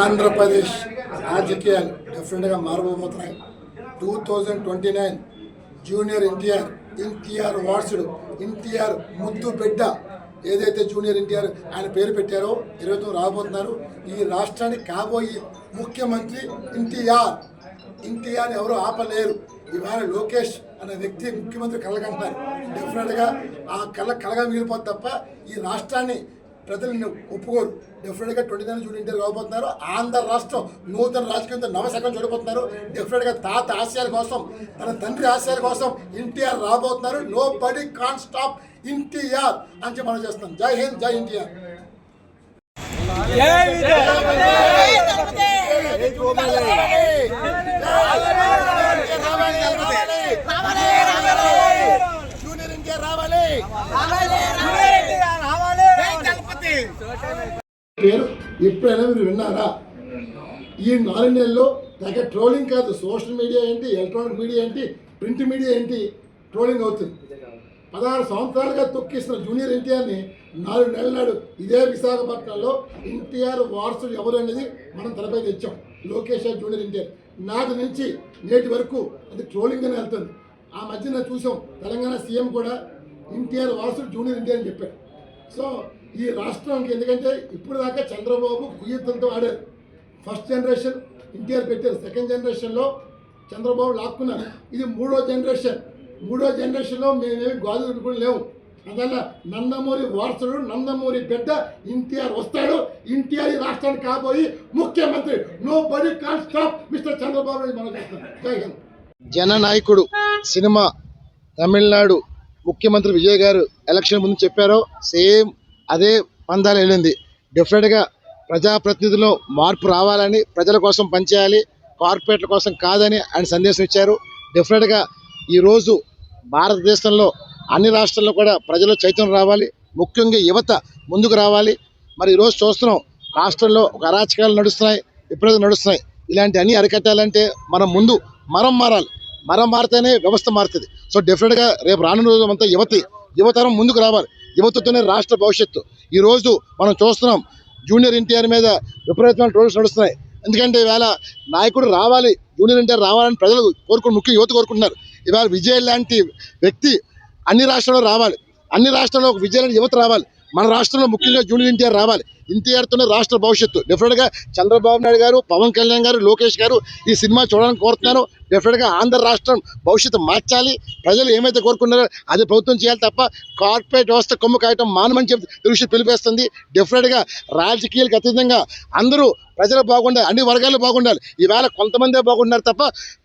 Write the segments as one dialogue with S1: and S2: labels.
S1: ఆంధ్రప్రదేశ్ రాజకీయాలు డెఫినెట్గా మారబోతున్నాయి. 2029 జూనియర్ ఎన్టీఆర్ వారసుడు ఎన్టీఆర్ ముద్దు బిడ్డ ఏదైతే జూనియర్ ఎన్టీఆర్ ఆయన పేరు పెట్టారో 29 రాబోతున్నారు. ఈ రాష్ట్రానికి కాబోయే ముఖ్యమంత్రి ఎన్టీఆర్ ఎవరు ఆపలేరు. ఇవాళ లోకేష్ అనే వ్యక్తి ముఖ్యమంత్రి కలగంటున్నారు. డెఫినెట్గా ఆ కలగా మిగిలిపోతుంది తప్ప ఈ రాష్ట్రాన్ని ప్రజలను ఒప్పుకోరు. డెఫినెట్గా 29 జూన్ ఎన్టీఆర్ రాబోతున్నారు. ఆంధ్ర రాష్ట్రం నూతన రాజకీయంతో నవశకం చూడబోతున్నారు. డెఫినెట్గా తాత ఆశయాల కోసం, తన తండ్రి ఆశయాల కోసం ఎన్టీఆర్ రాబోతున్నారు. నో బడీ కాన్ స్టాప్ ఎన్టీఆర్ అని చెప్పి మనం చేస్తాం. జై హింద్, జై ఎన్టీఆర్. ఎప్పుడైనా మీరు విన్నారా? ఈ 4 నెలల్లో దగ్గర ట్రోలింగ్ కాదు, సోషల్ మీడియా ఏంటి, ఎలక్ట్రానిక్ మీడియా ఏంటి, ప్రింట్ మీడియా ఏంటి, ట్రోలింగ్ అవుతుంది. 16 సంవత్సరాలుగా తొక్కిస్తున్న జూనియర్ ఎన్టీఆర్ని 4 నెలల నాడు ఇదే విశాఖపట్నంలో ఎన్టీఆర్ వారసుడు ఎవరు అనేది మనం తెరపై తెచ్చాం. లోకేష్ జూనియర్ ఎన్టీఆర్ నాటి నుంచి నేటి వరకు అది ట్రోలింగ్ అని వెళ్తుంది. ఆ మధ్యన చూసాం తెలంగాణ సీఎం కూడా ఎన్టీఆర్ వారసుడు జూనియర్ ఎన్టీఆర్ అని చెప్పారు. సో ఈ రాష్ట్రానికి ఎందుకంటే ఇప్పుడు దాకా చంద్రబాబు కుయ్యతంతో ఆడారు. ఫస్ట్ జనరేషన్ ఎన్టీఆర్ పెట్టారు, సెకండ్ జనరేషన్లో చంద్రబాబు లాక్కున్నారు. ఇది మూడో జనరేషన్లో మేమేమి గాజులు కూడా లేవు. అందువల్ల నందమూరి వారసుడు, నందమూరి బిడ్డ ఎన్టీఆర్ వస్తాడు. ఎన్టీఆర్ ఈ రాష్ట్రానికి కాబోయి ముఖ్యమంత్రి. నో బడీ కాన్ స్టాప్ మిస్టర్ చంద్రబాబు నాయుడు మనం చేస్తాం. జై హింద్.
S2: జననాయకుడు సినిమా తమిళనాడు ముఖ్యమంత్రి విజయ్ గారు ఎలక్షన్ ముందు చెప్పారో సేమ్ అదే పందాలు వెళ్ళింది. డెఫినెట్గా ప్రజాప్రతినిధుల్లో మార్పు రావాలని, ప్రజల కోసం పనిచేయాలి, కార్పొరేట్ల కోసం కాదని ఆయన సందేశం ఇచ్చారు. డెఫినెట్గా ఈరోజు భారతదేశంలో అన్ని రాష్ట్రాల్లో కూడా ప్రజలు చైతన్యం రావాలి, ముఖ్యంగా యువత ముందుకు రావాలి. మరి ఈరోజు చూస్తున్నాం రాష్ట్రంలో ఒక అరాచకాలు నడుస్తున్నాయి, విపరీతం నడుస్తున్నాయి. ఇలాంటి అన్ని అరికట్టాలంటే మనం ముందు మరం మారితేనే వ్యవస్థ మారుతుంది. సో డెఫినెట్గా రేపు రానున్న రోజు అంతా యువతరం ముందుకు రావాలి. యువతతోనే రాష్ట్ర భవిష్యత్తు. ఈరోజు మనం చూస్తున్నాం జూనియర్ ఎన్టీఆర్ మీద విపరీతమైన ట్రోల్స్ నడుస్తున్నాయి. ఎందుకంటే ఈవేళ నాయకుడు రావాలి, జూనియర్ ఎన్టీఆర్ రావాలని ప్రజలు ముఖ్య యువత కోరుకుంటున్నారు. ఇవాళ విజయ్ లాంటి వ్యక్తి అన్ని రాష్ట్రాల్లో రావాలి, అన్ని రాష్ట్రాల్లో ఒక విజయ్ లాంటి యువత రావాలి. మన రాష్ట్రంలో ముఖ్యంగా జూనియర్ ఎన్టీఆర్ రావాలి. ఎన్టీఆర్తోనే రాష్ట్ర భవిష్యత్తు. డెఫినెట్గా చంద్రబాబు నాయుడు గారు, పవన్ కళ్యాణ్ గారు, లోకేష్ గారు ఈ సినిమా చూడాలని కోరుతున్నారు. డెఫినెట్గా ఆంధ్ర రాష్ట్రం భవిష్యత్తు మార్చాలి. ప్రజలు ఏమైతే కోరుకున్నారో అది ప్రభుత్వం చేయాలి తప్ప కార్పొరేట్ వ్యవస్థ కొమ్ము కాయటం మానమని చెప్పి తెలుగు పిలిపేస్తుంది. డెఫినెట్గా రాజకీయాలకు అతీతంగా అందరూ ప్రజలు బాగుండాలి, అన్ని వర్గాలు బాగుండాలి. ఈవేళ కొంతమందే బాగుంటున్నారు తప్ప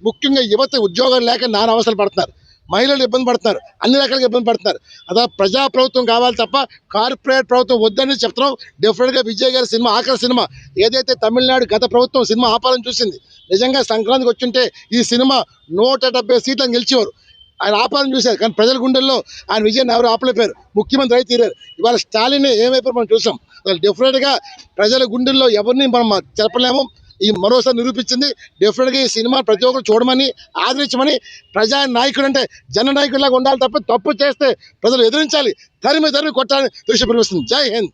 S2: ముఖ్యంగా యువత ఉద్యోగాలు లేక నానా అవసరాలు పడుతున్నారు, మహిళలు ఇబ్బంది పడుతున్నారు, అన్ని రకాలుగా ఇబ్బంది పడుతున్నారు. అదా ప్రజా ప్రభుత్వం కావాలి తప్ప కార్పొరేట్ ప్రభుత్వం వద్దని చెప్తున్నాం. డెఫినెట్గా విజయ్ గారి సినిమా ఆఖరి సినిమా ఏదైతే తమిళనాడు గత ప్రభుత్వం సినిమా ఆపాలని చూసింది, నిజంగా సంక్రాంతికి వచ్చుంటే ఈ సినిమా 170 సీట్లను గెలిచేవారు. ఆయన ఆపాలని చూశారు, కానీ ప్రజల గుండెల్లో ఆయన విజయాన్ని ఎవరు ఆపలేపారు. ముఖ్యమంత్రి అయితే తీరారు. ఇవాళ స్టాలిన్ ఏమైపోయారు మనం చూసాం. డెఫినెట్గా ప్రజల గుండెల్లో ఎవరిని మనం చెప్పలేము. ఈ మరోసారి నిరూపించింది. డెఫినెట్గా ఈ సినిమా ప్రతి ఒక్కరు చూడమని, ఆదరించమని, ప్రజా నాయకుడు అంటే జననాయకుడిలాగా ఉండాలి తప్ప తప్పు చేస్తే ప్రజలు ఎదిరించాలి, తరిమి కొట్టాలని దృష్టి పిలుస్తుంది. జై హింద్.